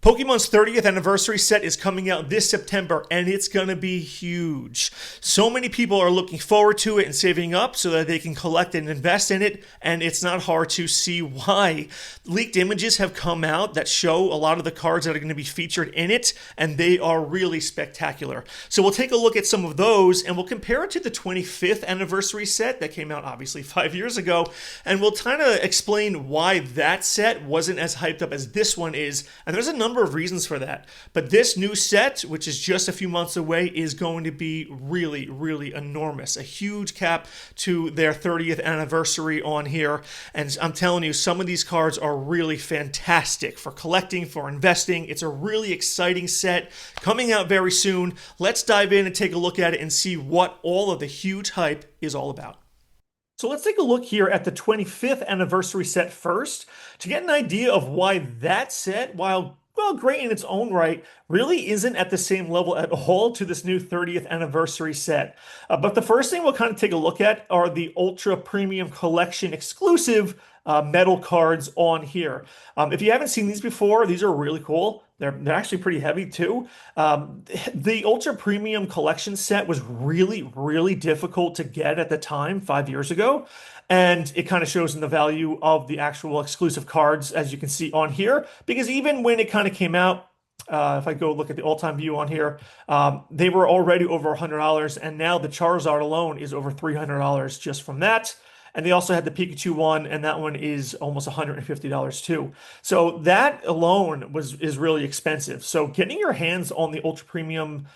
Pokemon's 30th anniversary set is coming out this September, and it's going to be huge. So many people are looking forward to it and saving up so that they can collect and invest in it, and it's not hard to see why. Leaked images have come out that show a lot of the cards that are going to be featured in it, and they are really spectacular. So we'll take a look at some of those, and we'll compare it to the 25th anniversary set that came out obviously 5 years ago, and we'll kind of explain why that set wasn't as hyped up as this one is, and there's a number of reasons for that. But this new set, which is just a few months away, is going to be really, really enormous. A huge cap to their 30th anniversary on here. And I'm telling you, some of these cards are really fantastic for collecting, for investing. It's a really exciting set coming out very soon. Let's dive in and take a look at it and see what all of the huge hype is all about. So let's take a look here at the 25th anniversary set first to get an idea of why that set, while great in its own right, really isn't at the same level at all to this new 30th anniversary set. But the first thing we'll kind of take a look at are the Ultra Premium Collection exclusive metal cards on here. If you haven't seen these before, these are really cool. They're actually pretty heavy too. The Ultra Premium Collection set was really, really difficult to get at the time, 5 years ago. And it kind of shows in the value of the actual exclusive cards, as you can see on here. Because even when it kind of came out, if I go look at the all-time view on here, they were already over $100. And now the Charizard alone is over $300 just from that. And they also had the Pikachu one, and that one is almost $150 too. So that alone is really expensive. So getting your hands on the Ultra Premium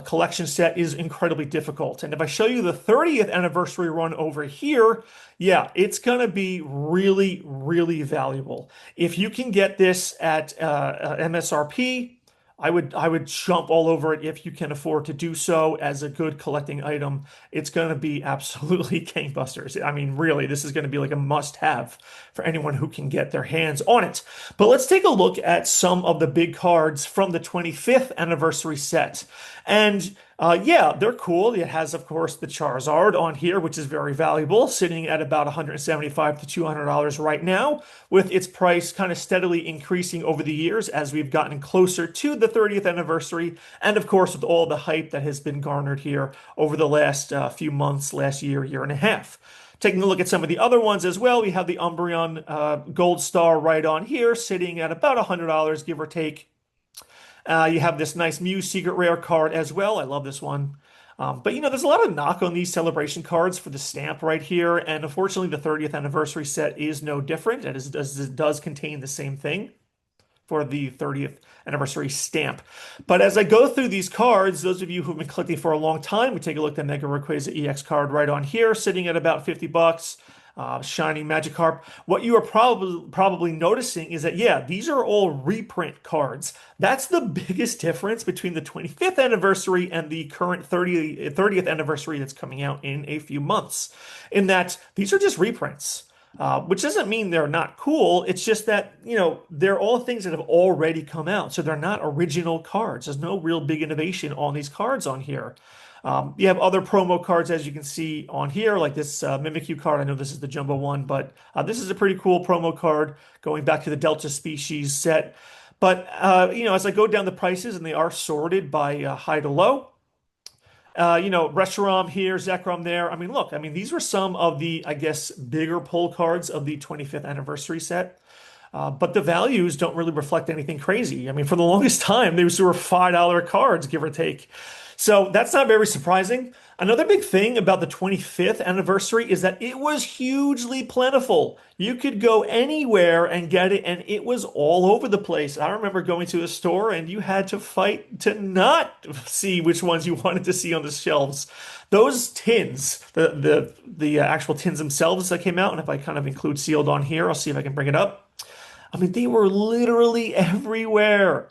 collection set is incredibly difficult. And if I show you the 30th anniversary run over here, yeah, it's going to be really, really valuable. If you can get this at MSRP, I would jump all over it if you can afford to do so as a good collecting item. It's going to be absolutely gangbusters. I mean, really, this is going to be like a must-have for anyone who can get their hands on it. But let's take a look at some of the big cards from the 25th anniversary set. And yeah, they're cool. It has, of course, the Charizard on here, which is very valuable, sitting at about $175 to $200 right now, with its price kind of steadily increasing over the years as we've gotten closer to the 30th anniversary, and of course, with all the hype that has been garnered here over the last few months, last year, year and a half. Taking a look at some of the other ones as well, we have the Umbreon Gold Star right on here, sitting at about $100, give or take. You have this nice Mew Secret Rare card as well. I love this one. But you know, there's a lot of knock on these celebration cards for the stamp right here. And unfortunately, the 30th anniversary set is no different. It does contain the same thing for the 30th anniversary stamp. But as I go through these cards, those of you who've been collecting for a long time, we take a look at the Mega Rayquaza EX card right on here, sitting at about 50 bucks. Shiny Magikarp. What you are probably noticing is that, yeah, these are all reprint cards. That's the biggest difference between the 25th anniversary and the current 30th anniversary that's coming out in a few months, in that these are just reprints. Which doesn't mean they're not cool. It's just that, you know, they're all things that have already come out. So they're not original cards. There's no real big innovation on these cards on here. You have other promo cards, as you can see on here, like this Mimikyu card. I know this is the jumbo one, but this is a pretty cool promo card going back to the Delta Species set. But, you know, as I go down the prices, and they are sorted by high to low, you know, Reshiram here, Zekrom there. I mean, look, I mean, these were some of the, I guess, bigger pull cards of the 25th anniversary set. But the values don't really reflect anything crazy. I mean, for the longest time, these were $5 cards, give or take. So that's not very surprising. Another big thing about the 25th anniversary is that it was hugely plentiful. You could go anywhere and get it, and it was all over the place. I remember going to a store, and you had to fight to not see which ones you wanted to see on the shelves. Those tins, the actual tins themselves that came out, and if I kind of include sealed on here, I'll see if I can bring it up. I mean, they were literally everywhere.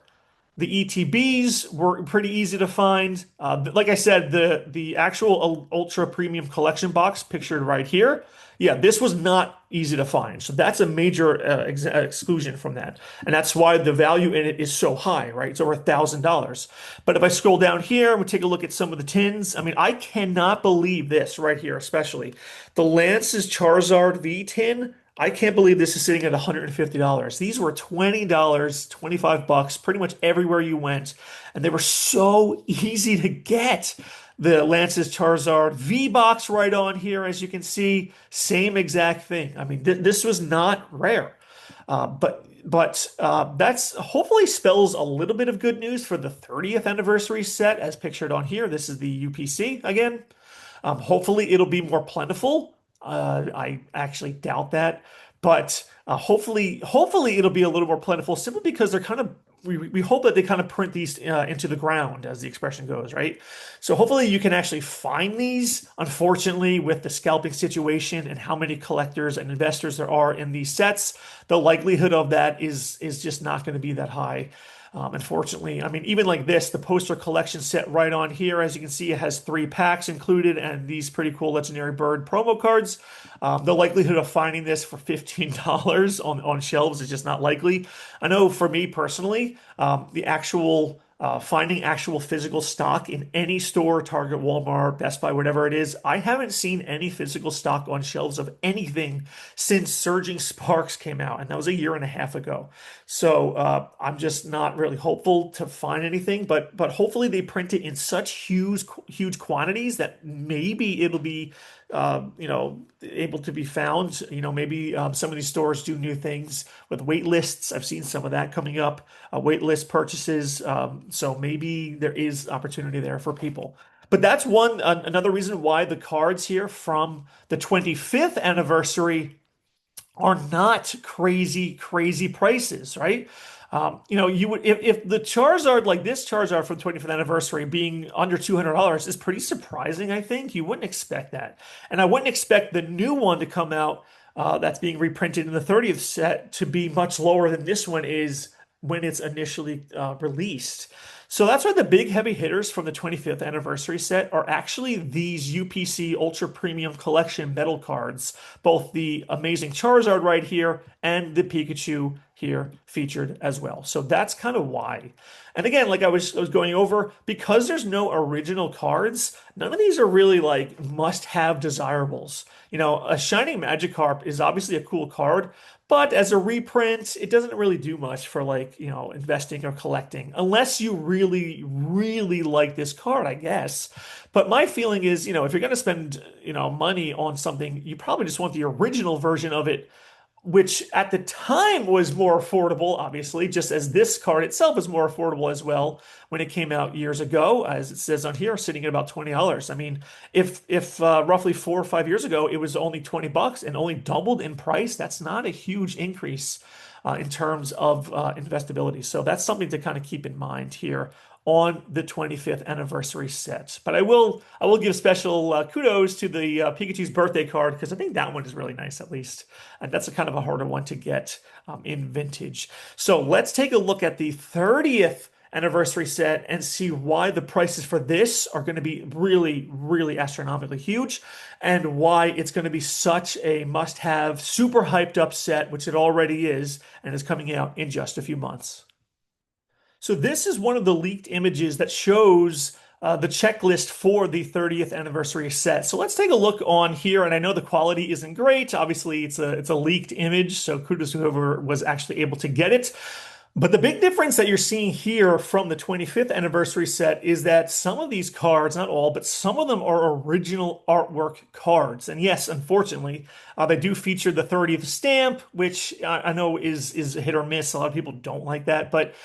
The ETBs were pretty easy to find. Like I said, the actual Ultra Premium Collection box pictured right here, yeah, this was not easy to find. So that's a major exclusion from that. And that's why the value in it is so high, right? It's over $1,000. But if I scroll down here and we take a look at some of the tins, I mean, I cannot believe this right here, especially. The Lance's Charizard V tin, I can't believe this is sitting at $150. These were $20, 25 bucks, pretty much everywhere you went. And they were so easy to get. The Lance's Charizard V-Box right on here, as you can see, same exact thing. I mean, this was not rare. But that's hopefully spells a little bit of good news for the 30th anniversary set as pictured on here. This is the UPC again. Hopefully it'll be more plentiful. I actually doubt that, but hopefully it'll be a little more plentiful simply because they're kind of we hope that they kind of print these into the ground, as the expression goes, right? So hopefully you can actually find these. Unfortunately, with the scalping situation and how many collectors and investors there are in these sets, the likelihood of that is just not going to be that high. Unfortunately, I mean, even like this, the poster collection set right on here, as you can see, it has 3 packs included and these pretty cool Legendary Bird promo cards. The likelihood of finding this for $15 on shelves is just not likely. I know for me personally, the actual finding actual physical stock in any store, Target, Walmart, Best Buy, whatever it is, I haven't seen any physical stock on shelves of anything since Surging Sparks came out, and that was a year and a half ago. So I'm just not really hopeful to find anything, but hopefully they print it in such huge quantities that maybe it'll be able to be found. Maybe some of these stores do new things with wait lists. I've seen some of that coming up, wait list purchases. So maybe there is opportunity there for people. But that's another reason why the cards here from the 25th anniversary are not crazy prices, right? You would if the Charizard like this Charizard from 25th anniversary being under $200 is pretty surprising, I think. You wouldn't expect that. And I wouldn't expect the new one to come out that's being reprinted in the 30th set to be much lower than this one is when it's initially released. So that's why the big heavy hitters from the 25th anniversary set are actually these UPC Ultra Premium Collection metal cards, both the amazing Charizard right here and the Pikachu here featured as well. So that's kind of why. And again, like I was going over, because there's no original cards, none of these are really like must-have desirables. A Shining Magikarp is obviously a cool card, but as a reprint, it doesn't really do much for like, investing or collecting, unless you really like this card, I guess. But my feeling is, if you're going to spend, money on something, you probably just want the original version of it, which at the time was more affordable, obviously, just as this card itself is more affordable as well when it came out years ago, as it says on here, sitting at about $20. I mean, if roughly 4 or 5 years ago it was only 20 bucks and only doubled in price, that's not a huge increase in terms of investability. So that's something to kind of keep in mind here on the 25th anniversary set. But I will give special kudos to the Pikachu's birthday card because I think that one is really nice at least. And that's a kind of a harder one to get in vintage. So let's take a look at the 30th anniversary set and see why the prices for this are going to be really astronomically huge and why it's going to be such a must-have, super hyped up set, which it already is and is coming out in just a few months. So this is one of the leaked images that shows the checklist for the 30th anniversary set. So let's take a look on here. And I know the quality isn't great. Obviously, it's a leaked image, so kudos to whoever was actually able to get it. But the big difference that you're seeing here from the 25th anniversary set is that some of these cards, not all, but some of them are original artwork cards. And yes, unfortunately, they do feature the 30th stamp, which I know is a hit or miss. A lot of people don't like that. But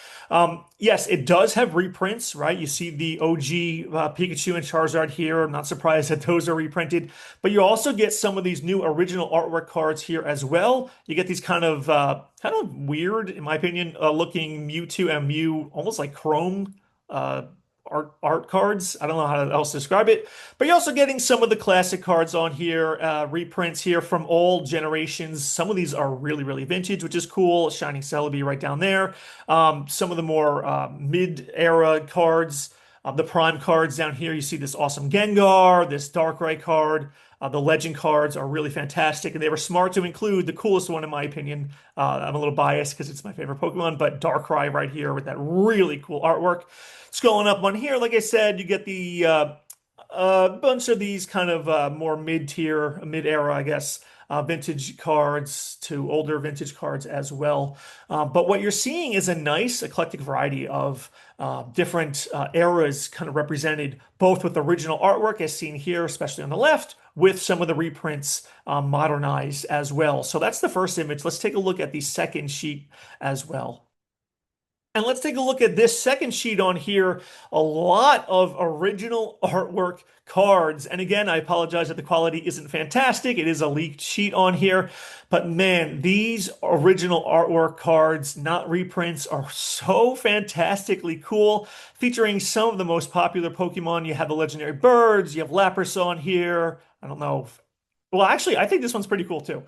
yes, it does have reprints, right? You see the OG Pikachu and Charizard here. I'm not surprised that those are reprinted. But you also get some of these new original artwork cards here as well. You get these kind of weird, in my opinion, looking Mewtwo and Mew, almost like chrome art cards. I don't know how else to describe it. But you're also getting some of the classic cards on here, reprints here from all generations. Some of these are really vintage, which is cool. Shining Celebi right down there. Some of the more mid-era cards. The Prime cards down here, you see this awesome Gengar, this Darkrai card. The legend cards are really fantastic, and they were smart to include the coolest one, in my opinion. I'm a little biased because it's my favorite Pokemon, but Darkrai right here with that really cool artwork. Scrolling up on here, like I said, you get the bunch of these kind of more mid-tier, mid-era, I guess, vintage cards to older vintage cards as well. But what you're seeing is a nice eclectic variety of different eras kind of represented, both with original artwork as seen here, especially on the left, with some of the reprints modernized as well. So that's the first image. Let's take a look at the second sheet as well. And let's take a look at this second sheet on here. A lot of original artwork cards. And again, I apologize that the quality isn't fantastic. It is a leaked sheet on here. But man, these original artwork cards, not reprints, are so fantastically cool, featuring some of the most popular Pokemon. You have the legendary birds, you have Lapras on here. I don't know. Well, actually, I think this one's pretty cool too.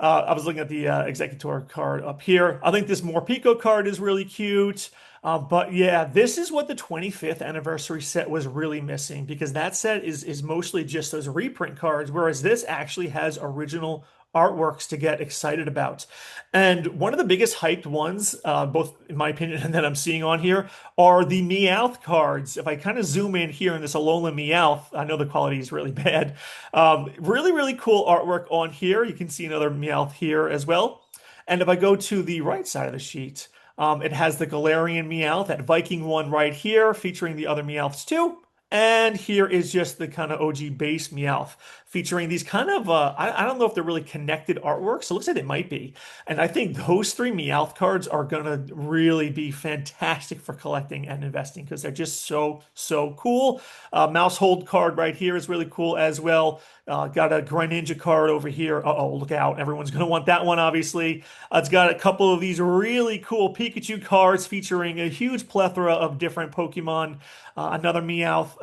I was looking at the Executor card up here. I think this Morpeko card is really cute. But yeah, this is what the 25th anniversary set was really missing, because that set is mostly just those reprint cards, whereas this actually has original artworks to get excited about. And one of the biggest hyped ones, both in my opinion and that I'm seeing on here, are the Meowth cards. If I kind of zoom in here in this Alolan Meowth, I know the quality is really bad. Really, really cool artwork on here. You can see another Meowth here as well. And if I go to the right side of the sheet, it has the Galarian Meowth, that Viking one right here, featuring the other Meowths too. And here is just the kind of OG base Meowth, featuring these kind of, I don't know if they're really connected artworks. It looks like they might be. And I think those three Meowth cards are going to really be fantastic for collecting and investing, because they're just so, so cool. Mousehold card right here is really cool as well. Got a Greninja card over here. Uh-oh, look out. Everyone's going to want that one, obviously. It's got a couple of these really cool Pikachu cards featuring a huge plethora of different Pokemon. Another Mewtwo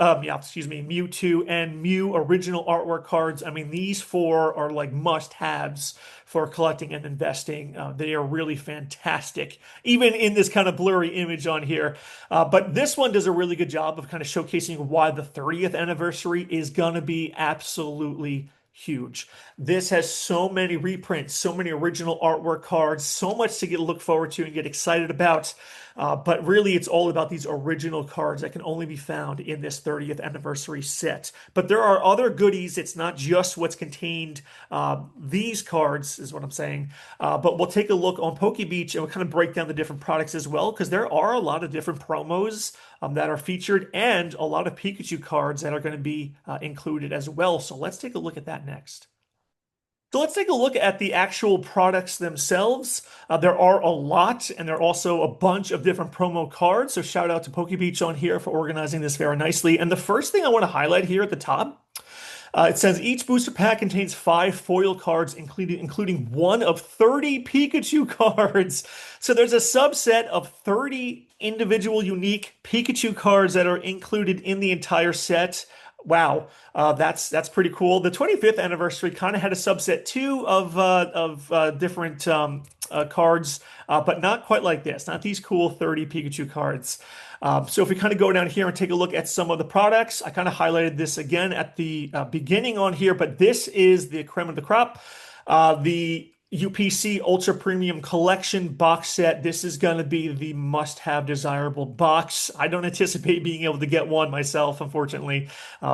and Mew original artwork cards. I mean, these four are like must-haves for collecting and investing. They are really fantastic, even in this kind of blurry image on here. But this one does a really good job of kind of showcasing why the 30th anniversary is going to be absolutely huge. This has so many reprints, so many original artwork cards, so much to look forward to and get excited about. But really, it's all about these original cards that can only be found in this 30th anniversary set. But there are other goodies. It's not just what's contained. These cards is what I'm saying. But we'll take a look on PokeBeach and we'll kind of break down the different products as well, because there are a lot of different promos that are featured, and a lot of Pikachu cards that are going to be included as well. So let's take a look at that next. So let's take a look at the actual products themselves. There are a lot, and there are also a bunch of different promo cards. So shout out to PokeBeach on here for organizing this very nicely. And the first thing I want to highlight here at the top, it says each booster pack contains 5 foil cards, including one of 30 Pikachu cards. So there's a subset of 30 individual unique Pikachu cards that are included in the entire set. Wow, that's pretty cool. The 25th anniversary kind of had a subset too of different cards, but not quite like this. Not these cool 30 Pikachu cards. So if we kind of go down here and take a look at some of the products, I kind of highlighted this again at the beginning on here, but this is the creme of the crop. The UPC Ultra Premium Collection box set. This is going to be the must-have desirable box. I don't anticipate being able to get one myself, unfortunately,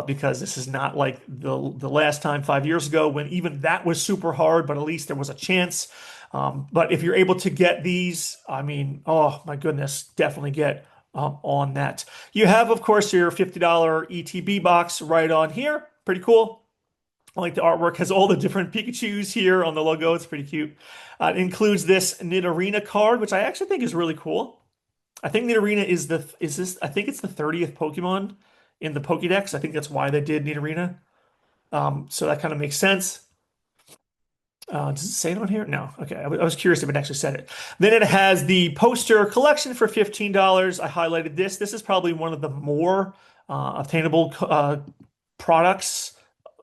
because this is not like the last time 5 years ago when even that was super hard, but at least there was a chance. But if you're able to get these, I mean, oh my goodness, definitely get on that. You have, of course, your $50 ETB box right on here. Pretty cool. I like the artwork, has all the different Pikachus here on the logo. It's pretty cute. It includes this Nidorina card, which I actually think is really cool. I think Nidorina I think it's the 30th Pokemon in the Pokédex. I think that's why they did Nidorina. So that kind of makes sense. Does it say it on here? No. Okay. I was curious if it actually said it. Then it has the poster collection for $15. I highlighted this. This is probably one of the more obtainable products,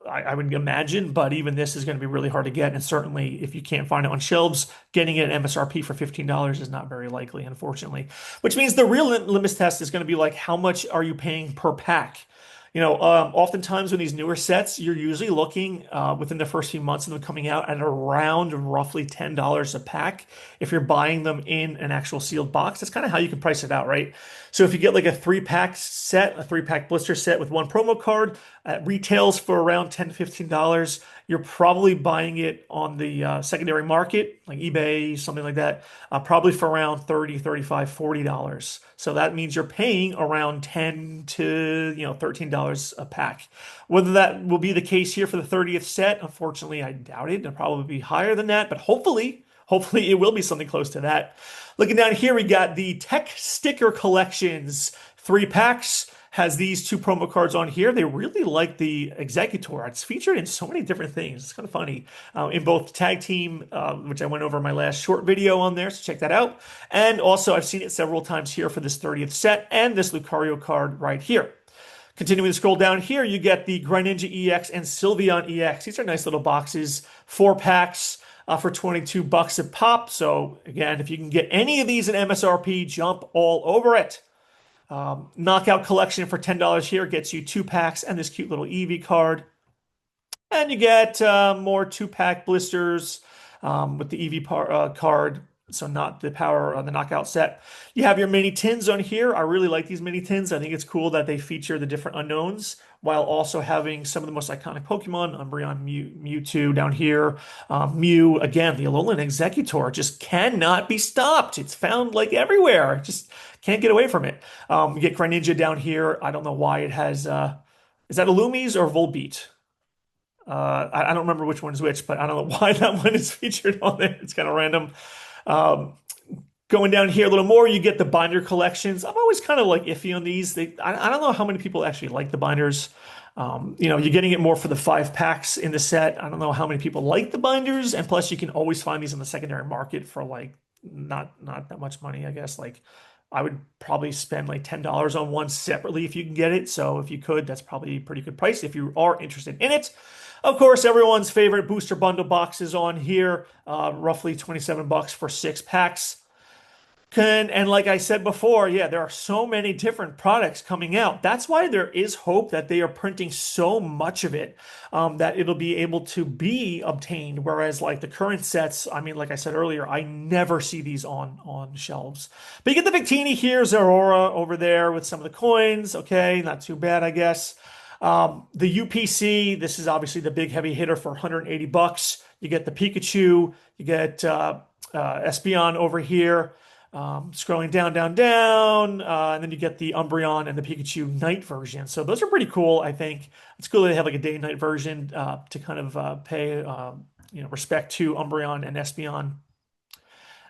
I would imagine, but even this is going to be really hard to get. And certainly if you can't find it on shelves, getting it at MSRP for $15 is not very likely, unfortunately. Which means the real litmus test is going to be like, how much are you paying per pack? You know, oftentimes when these newer sets, you're usually looking within the first few months of them coming out at around roughly $10 a pack. If you're buying them in an actual sealed box, that's kind of how you can price it out, right? So if you get like a 3-pack set, a 3-pack blister set with one promo card, retails for around $10 to $15. you're probably buying it on the secondary market, like eBay, something like that, probably for around 30, 35, $40. So that means you're paying around 10 to, $13 a pack. Whether that will be the case here for the 30th set, unfortunately, I doubt it. It'll probably be higher than that, but hopefully it will be something close to that. Looking down here, we got the Tech Sticker Collections 3 packs. Has these 2 promo cards on here. They really like the Executor. It's featured in so many different things. It's kind of funny. In both Tag Team, which I went over in my last short video on there, so check that out. And also, I've seen it several times here for this 30th set and this Lucario card right here. Continuing to scroll down here, you get the Greninja EX and Sylveon EX. These are nice little boxes, 4 packs for $22 a pop. So again, if you can get any of these in MSRP, jump all over it. Knockout collection for $10 here gets you 2 packs and this cute little Eevee card. And you get more 2-pack blisters with the Eevee card. So not the power on the knockout set. You have your mini tins on here. I really like these mini tins. I think it's cool that they feature the different unknowns while also having some of the most iconic Pokemon, Umbreon, Mewtwo down here. Mew, again, the Alolan Executor just cannot be stopped. It's found like everywhere. Just can't get away from it. You get Greninja down here. I don't know why it has, is that Illumise or Volbeat? I don't remember which one is which, but I don't know why that one is featured on there. It's kind of random. Going down here a little more, you get the binder collections. I'm always kind of like iffy on these. I don't know how many people actually like the binders. You're getting it more for the 5 packs in the set. I don't know how many people like the binders, and plus you can always find these on the secondary market for like not that much money, I guess. Like I would probably spend like $10 on one separately if you can get it. So if you could, that's probably a pretty good price if you are interested in it. Of course, everyone's favorite booster bundle boxes on here, roughly $27 for 6 packs. And like I said before, yeah, there are so many different products coming out. That's why there is hope that they are printing so much of it that it'll be able to be obtained. Whereas like the current sets, I mean, like I said earlier, I never see these on shelves. But you get the Victini here, Zeraora over there with some of the coins. Okay, not too bad, I guess. The UPC, this is obviously the big heavy hitter for $180. You get the Pikachu, you get Espeon over here. Scrolling down, and then you get the Umbreon and the Pikachu night version. So those are pretty cool, I think. It's cool they have like a day and night version to kind of pay respect to Umbreon and Espeon.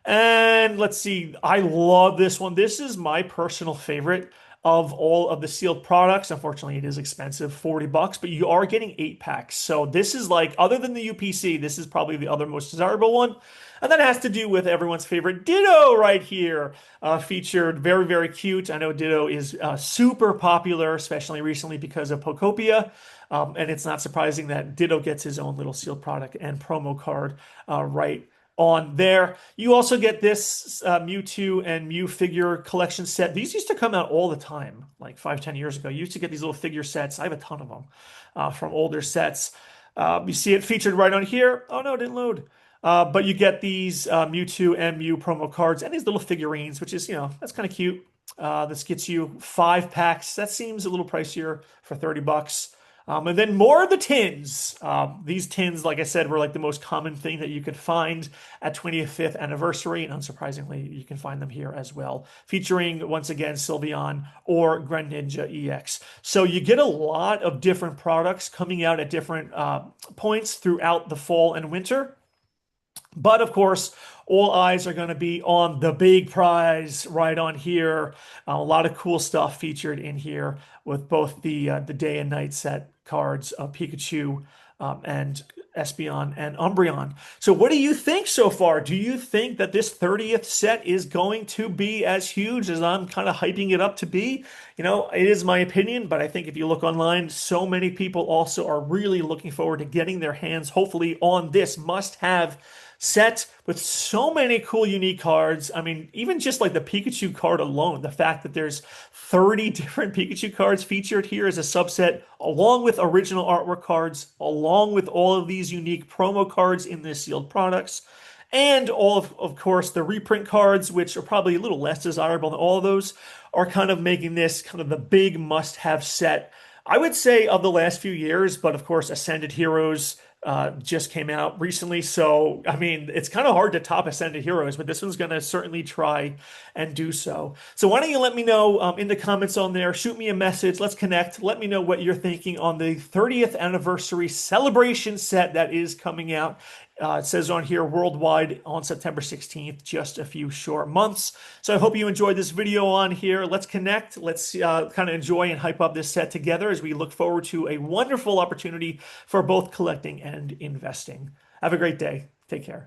And let's see, I love this one. This is my personal favorite of all of the sealed products. Unfortunately, it is expensive, $40, but you are getting 8 packs. So this is like, other than the UPC, this is probably the other most desirable one. And that has to do with everyone's favorite Ditto right here, featured. Very, very cute. I know Ditto is super popular, especially recently because of Pokopia. And it's not surprising that Ditto gets his own little sealed product and promo card right on there. You also get this Mewtwo and Mew figure collection set. These used to come out all the time, like 5-10 years ago. You used to get these little figure sets. I have a ton of them from older sets. You see it featured right on here. Oh no, it didn't load. But you get these Mewtwo and Mew promo cards and these little figurines, which is, that's kind of cute. This gets you 5 packs. That seems a little pricier for $30. And then more of the tins. These tins, like I said, were like the most common thing that you could find at 25th anniversary. And unsurprisingly, you can find them here as well, featuring, once again, Sylveon or Greninja EX. So you get a lot of different products coming out at different points throughout the fall and winter. But of course, all eyes are going to be on the big prize right on here. A lot of cool stuff featured in here with both the day and night set cards of Pikachu and Espeon and Umbreon. So what do you think so far? Do you think that this 30th set is going to be as huge as I'm kind of hyping it up to be? It is my opinion, but I think if you look online, so many people also are really looking forward to getting their hands, hopefully, on this must-have set with so many cool unique cards. I mean, even just like the Pikachu card alone, the fact that there's 30 different Pikachu cards featured here as a subset, along with original artwork cards, along with all of these unique promo cards in the sealed products, and all of course, the reprint cards, which are probably a little less desirable than all of those, are kind of making this kind of the big must-have set, I would say, of the last few years. But of course, Ascended Heroes just came out recently. So, I mean, it's kind of hard to top Ascended Heroes, but this one's going to certainly try and do so. So, why don't you let me know in the comments on there? Shoot me a message. Let's connect. Let me know what you're thinking on the 30th anniversary celebration set that is coming out. It says on here worldwide on September 16th, just a few short months. So I hope you enjoyed this video on here. Let's connect. Let's kind of enjoy and hype up this set together as we look forward to a wonderful opportunity for both collecting and investing. Have a great day. Take care.